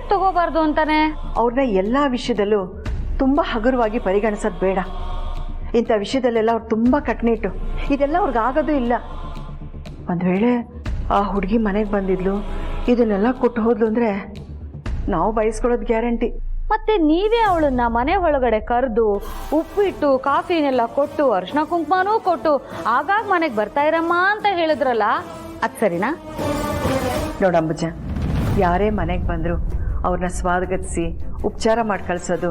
ಯಾಕೆ ತಗೋಬಾರ್ದು ಅಂತಾನೆ? ಅವ್ರನ್ನ ಎಲ್ಲ ವಿಷಯದಲ್ಲೂ ತುಂಬ ಹಗುರವಾಗಿ ಪರಿಗಣಿಸೋದು ಬೇಡ. ಇಂಥ ವಿಷಯದಲ್ಲೆಲ್ಲ ಅವ್ರು ತುಂಬ ಕಟ್ನಿಟ್ಟು, ಇದೆಲ್ಲ ಅವ್ರಿಗೆ ಆಗೋದು ಇಲ್ಲ. ಒಂದು ವೇಳೆ ಆ ಹುಡುಗಿ ಮನೆಗೆ ಬಂದಿದ್ಲು, ಇದನ್ನೆಲ್ಲ ಕೊಟ್ಟು ಹೋದ್ಲು ಅಂದರೆ ನಾವು ಬಯಸ್ಕೊಳ್ಳೋದು ಗ್ಯಾರಂಟಿ. ಮತ್ತೆ ನೀವೇ ಅವಳನ್ನ ಮನೆ ಒಳಗಡೆ ಕರೆದು ಉಪ್ಪಿಟ್ಟು ಕಾಫಿನೆಲ್ಲ ಕೊಟ್ಟು ಅರ್ಶಿನ ಕುಂಕುಮನೂ ಕೊಟ್ಟು ಆಗಾಗ ಮನೆಗೆ ಬರ್ತಾ ಇರಮ್ಮ ಅಂತ ಹೇಳಿದ್ರಲ್ಲ, ಅದು ಸರಿನಾ? ನೋಡಂಬುಜ, ಯಾರೇ ಮನೆಗೆ ಬಂದರೂ ಅವ್ರನ್ನ ಸ್ವಾಗತಿಸಿ ಉಪಚಾರ ಮಾಡಿ ಕಳಿಸೋದು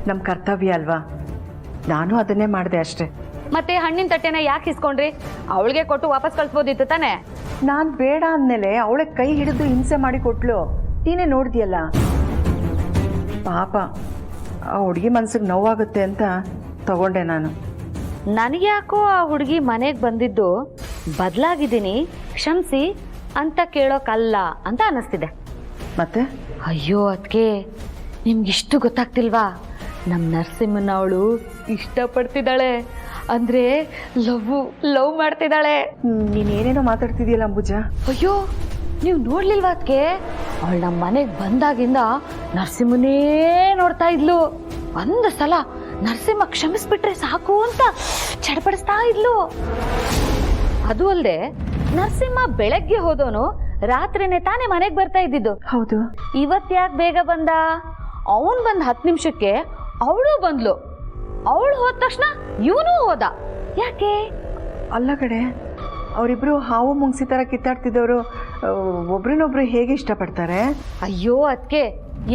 ನಮ್ಮ ಕರ್ತವ್ಯ ಅಲ್ವಾ? ನಾನು ಅದನ್ನೇ ಮಾಡಿದೆ ಅಷ್ಟೆ. ಮತ್ತೆ ಹಣ್ಣಿನ ತಟ್ಟೆನ ಯಾಕೆ ಇಸ್ಕೊಂಡ್ರಿ? ಅವಳಿಗೆ ಕೊಟ್ಟು ವಾಪಸ್ ಕಳಿಸ್ಬೋದಿತ್ತು ತಾನೆ? ನಾನು ಬೇಡ ಅಂದಮೇಲೆ ಅವಳೆ ಕೈ ಹಿಡಿದು ಹಿಂಸೆ ಮಾಡಿ ಕೊಟ್ಲು. ನೀನೇ ನೋಡಿದ್ಯಲ್ಲ ಪಾಪ, ಆ ಹುಡುಗಿ ಮನ್ಸಿಗೆ ನೋವಾಗುತ್ತೆ ಅಂತ ತಗೊಂಡೆ ನಾನು. ನನಗೆ ಯಾಕೋ ಆ ಹುಡುಗಿ ಮನೆಗೆ ಬಂದಿದ್ದು ಬದಲಾಗಿದ್ದೀನಿ, ಕ್ಷಮಿಸಿ ಅಂತ ಕೇಳೋಕಲ್ಲ ಅಂತ ಅನ್ನಿಸ್ತಿದೆ. ಮತ್ತೆ ಅಯ್ಯೋ ಅದಕ್ಕೆ ನಿಮ್ಗಿಷ್ಟು ಗೊತ್ತಾಗ್ತಿಲ್ವಾ? ನಮ್ಮ ನರಸಿಂಹನ ಅವಳು ಇಷ್ಟಪಡ್ತಿದ್ದಾಳೆ, ಅಂದರೆ ಲವ್ ಮಾಡ್ತಿದ್ದಾಳೆ. ನೀನೇನೇನೋ ಮಾತಾಡ್ತಿದ್ಯಲ್ಲ ಅಂಬುಜ. ಅಯ್ಯೋ ನೀವು ನೋಡ್ಲಿಲ್ವಾ ಅದಕ್ಕೆ? ಅವಳು ನಮ್ಮ ಮನೆಗೆ ಬಂದಾಗಿಂದ ನರಸಿಂಹನೇ ನೋಡ್ತಾ ಇದ್ಲು. ಒಂದು ಸಲ ನರಸಿಂಹ ಕ್ಷಮಿಸ್ಬಿಟ್ರೆ ಸಾಕು ಅಂತ ಚಡಪಡಿಸ್ತಾ ಇದ್ಲು. ಅದು ಅಲ್ಲದೆ ನರಸಿಂಹ ಬೆಳಗ್ಗೆ ಹೋದವನು ರಾತ್ರಿನೇ ತಾನೇ ಮನೆಗೆ ಬರ್ತಾ ಇದ್ದಿದ್ದು. ಹೌದು. ಇವತ್ತು ಯಾಕೆ ಬೇಗ ಬಂದ? ಅವನು ಬಂದು 10 ನಿಮಿಷಕ್ಕೆ ಅವಳು ಬಂದ್ಲು. ಅವಳು ಹೋದ ತಕ್ಷಣ ಇವನು ಹೋದ. ಯಾಕೆ? ಅಲ್ಲ ಕಡೆ, ಅವರಿಬ್ರು ಹಾವು ಮುಂಗ್ಸಿ ಥರ ಕಿತ್ತಾಡ್ತಿದ್ದವರು ಒಬ್ರನ್ನೊಬ್ರು ಹೇಗೆ ಇಷ್ಟಪಡ್ತಾರೆ? ಅಯ್ಯೋ ಅದಕ್ಕೆ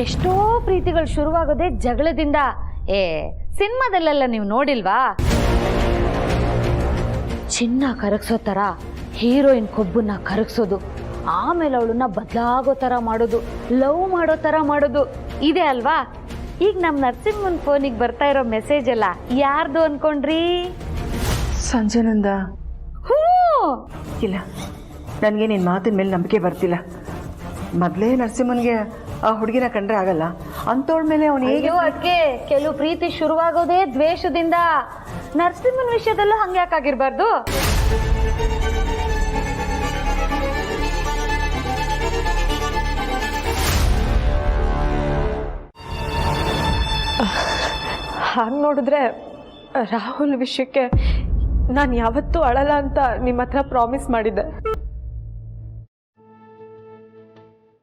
ಎಷ್ಟೋ ಪ್ರೀತಿಗಳು ಶುರುವಾಗೋದೇ ಜಗಳದಿಂದ. ಸಿನಿಮಾದಲ್ಲೆಲ್ಲ ನೀವು ನೋಡಿಲ್ವಾ? ಚಿನ್ನ ಕರಗಿಸೋ ಥರ ಹೀರೋಯಿನ್ ಕೊಬ್ಬನ್ನ ಕರಗಿಸೋದು, ಆಮೇಲೆ ಅವಳನ್ನ ಬದಲಾಗೋ ಥರ ಮಾಡೋದು, ಲವ್ ಮಾಡೋ ಥರ ಮಾಡೋದು ಇದೆ ಅಲ್ವಾ? ಈಗ ನಮ್ಮ ನರಸಿಂಹನ್ ಫೋನಿಗೆ ಬರ್ತಾ ಇರೋ ಮೆಸೇಜ್ ಎಲ್ಲ ಯಾರ್ದು ಅನ್ಕೊಂಡ್ರಿ? ಸಂಜನಂದ. ಹ್ಞೂ. ಇಲ್ಲ, ನನಗೆ ನಿನ್ನ ಮಾತಿನ ಮೇಲೆ ನಂಬಿಕೆ ಬರ್ತಿಲ್ಲ. ಮೊದಲೇ ನರಸಿಂಹನ್ಗೆ ಆ ಹುಡುಗಿನ ಕಂಡ್ರೆ ಆಗಲ್ಲ, ಅಂಥವಳ ಮೇಲೆ ಅವನು ಹೇಗೆ? ಅದಕ್ಕೆ ಕೆಲವು ಪ್ರೀತಿ ಶುರುವಾಗೋದೇ ದ್ವೇಷದಿಂದ. ನರಸಿಂಹನ್ ವಿಷಯದಲ್ಲೂ ಹಂಗೆ ಯಾಕಾಗಿರ್ಬಾರ್ದು? ಹಾಗೆ ನೋಡಿದ್ರೆ ರಾಹುಲ್ ವಿಷಯಕ್ಕೆ ನಾನು ಯಾವತ್ತೂ ಅಳಲ್ಲ ಅಂತ ನಿಮ್ಮ ಹತ್ರ ಪ್ರಾಮಿಸ್ ಮಾಡಿದ್ದೆ.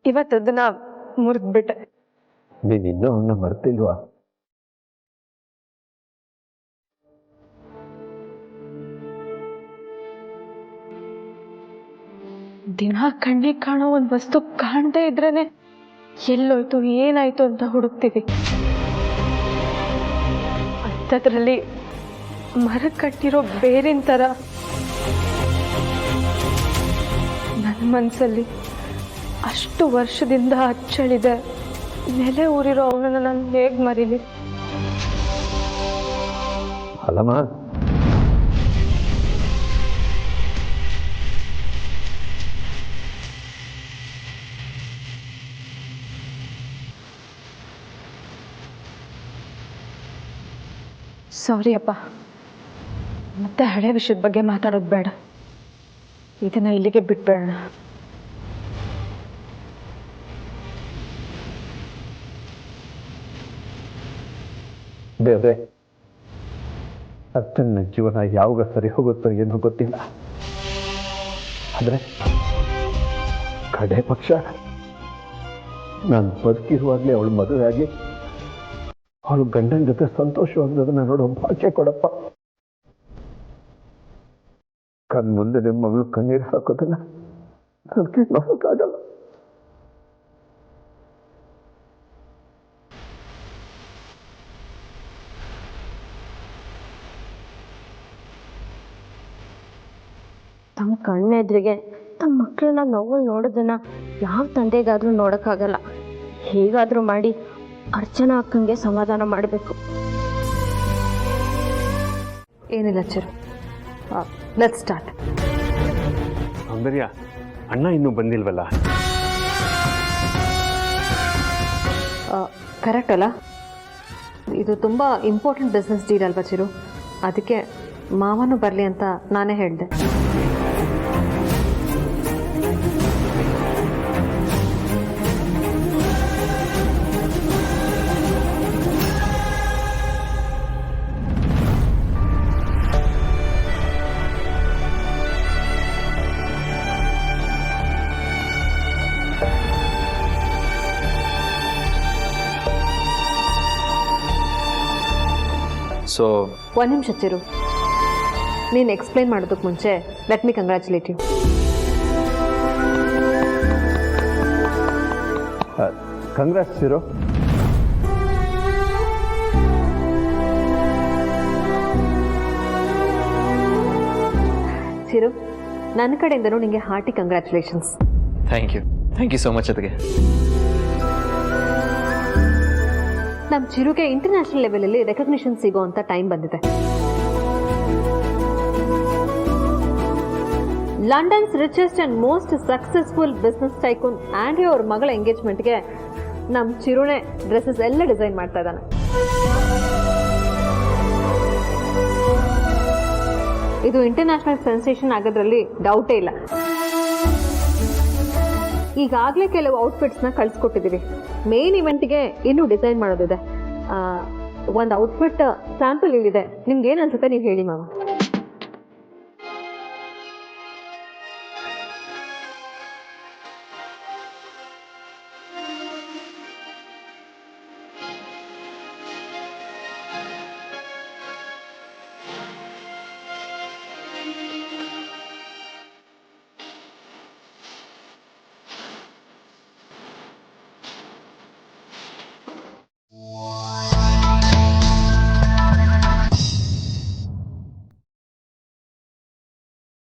ಇವತ್ತದನ್ನ ಮುರಿದ್ಬಿಟ್ಟೆ. ನೀನು ಇನ್ನೂ ಅವನ್ನ ಮರ್ತಿಲ್ವಾ? ದಿನ ಕಣ್ಣಿಗೆ ಕಾಣೋ ಒಂದು ವಸ್ತು ಕಾಣದೇ ಇದ್ರೇನೆ ಎಲ್ಲೋಯ್ತು ಏನಾಯ್ತು ಅಂತ ಹುಡುಕ್ತೀವಿ. ಅಂಥದ್ರಲ್ಲಿ ಮರ ಕಟ್ಟಿರೋ ಬೇರಿನ ಥರ ನನ್ನ ಮನಸ್ಸಲ್ಲಿ ಅಷ್ಟು ವರ್ಷದಿಂದ ಅಚ್ಚಳಿದೆ. ನೆಲೆ ಊರಿರೋ ಅವನನ್ನು ನಾನು ಹೇಗೆ ಮರೀಲಿ? ಅಲ್ಲಮ್ಮ, ಸಾರಿ ಅಪ್ಪ, ಮತ್ತೆ ಹಳೆ ವಿಷಯದ ಬಗ್ಗೆ ಮಾತಾಡೋದು ಬೇಡ. ಇದನ್ನ ಇಲ್ಲಿಗೆ ಬಿಟ್ಬೇಡ. ದೇವ್ರೆ, ಅತ್ತನ್ನ ಜೀವನ ಯಾವಾಗ ಸರಿ ಹೋಗುತ್ತೋ ಏನೋ ಗೊತ್ತಿಲ್ಲ. ಆದರೆ ಕಡೆ ಪಕ್ಷ ನಾನು ಬದುಕಿರುವಾಗಲೇ ಅವಳು ಮದುವೆ ಆಗಿ ಅವಳು ಗಂಡನ ಜೊತೆ ಸಂತೋಷವಾಗೋದನ್ನ ನೋಡೋ ಭಾಗ್ಯ ಕೊಡಪ್ಪ. ಮುಂದೆ ನಿಮ್ಮ ಮಗಳು ಕಣ್ಣೀರು ಹಾಕೋದನ್ನ ನನಗೆ ನೋಡೋಕ್ಕಾಗಲ್ಲ. ತಮ್ಮ ಕಣ್ಣೆದ್ರಿಗೆ ತಮ್ಮ ಮಕ್ಕಳನ್ನ ನೋವಲ್ಲಿ ನೋಡೋದನ್ನ ಯಾವ ತಂದೆಗಾದ್ರೂ ನೋಡೋಕ್ಕಾಗಲ್ಲ. ಹೇಗಾದರೂ ಮಾಡಿ ಅರ್ಚನಾ ಅಕ್ಕಂಗೆ ಸಮಾಧಾನ ಮಾಡಬೇಕು. ಏನಿಲ್ಲ ಚಿರು, ಲೆಟ್ಸ್ ಸ್ಟಾರ್ಟ್. ಸೌಂದರ್ಯ, ಅಣ್ಣ ಇನ್ನೂ ಬಂದಿಲ್ವಲ್ಲ? ಕರೆಕ್ಟ್ ಅಲ್ಲ? ಇದು ತುಂಬ ಇಂಪಾರ್ಟೆಂಟ್ ಬಿಸ್ನೆಸ್ ಡೀಲ್ ಅಲ್ವಾ ಚಿರು? ಅದಕ್ಕೆ ಮಾವನು ಬರಲಿ ಅಂತ ನಾನೇ ಹೇಳಿದೆ. ಸೊ ಒಂದು ನಿಮಿಷ ಚಿರು, ನೀನು ಎಕ್ಸ್ಪ್ಲೈನ್ ಮಾಡೋದಕ್ಕೆ ಮುಂಚೆ let me congratulate you. Congrats Chiru. Chiru, ನನ್ನ ಕಡೆಯಿಂದನೂ ನಿಮಗೆ hearty congratulations. Thank you so much. ಅದಕ್ಕೆ ನಮ್ಮ ಚಿರುಗೆ ಇಂಟರ್ನ್ಯಾಷನಲ್ ಲೆವೆಲಲ್ಲಿ ರೆಕಗ್ನಿಷನ್ ಸಿಗೋ ಅಂತ ಟೈಮ್ ಬಂದಿದೆ. London's richest and most successful business tycoon Andre ಅವ್ರ ಮಗಳ ಎಂಗೇಜ್ಮೆಂಟ್ಗೆ ನಮ್ಮ ಚಿರುನೇ ಡ್ರೆಸ್ಸಸ್ ಎಲ್ಲ ಡಿಸೈನ್ ಮಾಡ್ತಾ ಇದ್ದಾನೆ. ಇದು ಇಂಟರ್ನ್ಯಾಷನಲ್ ಸೆನ್ಸೇಷನ್ ಆಗೋದ್ರಲ್ಲಿ ಡೌಟೇ ಇಲ್ಲ. ಈಗಾಗಲೇ ಕೆಲವು ಔಟ್ಫಿಟ್ಸ್ನ ಕಳಿಸ್ಕೊಟ್ಟಿದ್ದೀವಿ. ಮೇನ್ ಇವೆಂಟ್ಗೆ ಇನ್ನೂ ಡಿಸೈನ್ ಮಾಡೋದಿದೆ. ಒಂದು ಔಟ್ಫಿಟ್ ಸ್ಯಾಂಪಲ್ ಇಲ್ಲಿದೆ, ನಿಮ್ಗೆ ಏನು ಅನ್ಸುತ್ತೆ ನೀವು ಹೇಳಿ ಮಾವ.